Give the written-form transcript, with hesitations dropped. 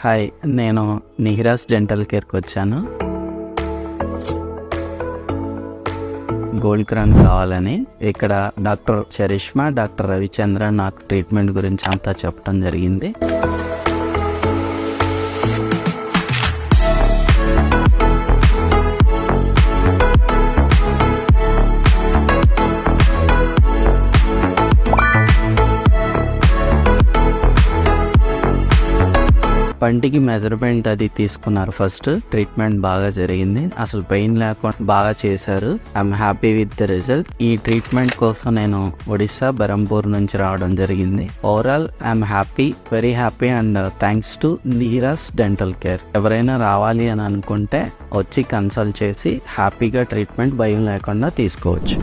Hi, నేను నిహిరాస్ dental కేర్కి వచ్చాను. గోల్డ్ క్రౌన్ కావాలని. ఇక్కడ డాక్టర్ చరిష్మా, డాక్టర్ రవిచంద్ర నాకు ట్రీట్మెంట్ గురించి అంతా చెప్పడం జరిగింది. పంటికి మెజర్మెంట్ అది తీసుకున్నారు. ఫస్ట్ ట్రీట్మెంట్ బాగా జరిగింది, అసలు పెయిన్ లేకుండా బాగా చేశారు. I'm happy with the result. ఈ ట్రీట్మెంట్ కోసం నేను ఒడిస్సా బెరంపూర్ నుంచి రావడం జరిగింది. Overall I'm happy, very happy and thanks to Nihira's dental care. ఎవరైనా రావాలి అని అనుకుంటే వచ్చి కన్సల్ట్ చేసి హ్యాపీగా ట్రీట్మెంట్ భయం లేకుండా తీసుకోవచ్చు.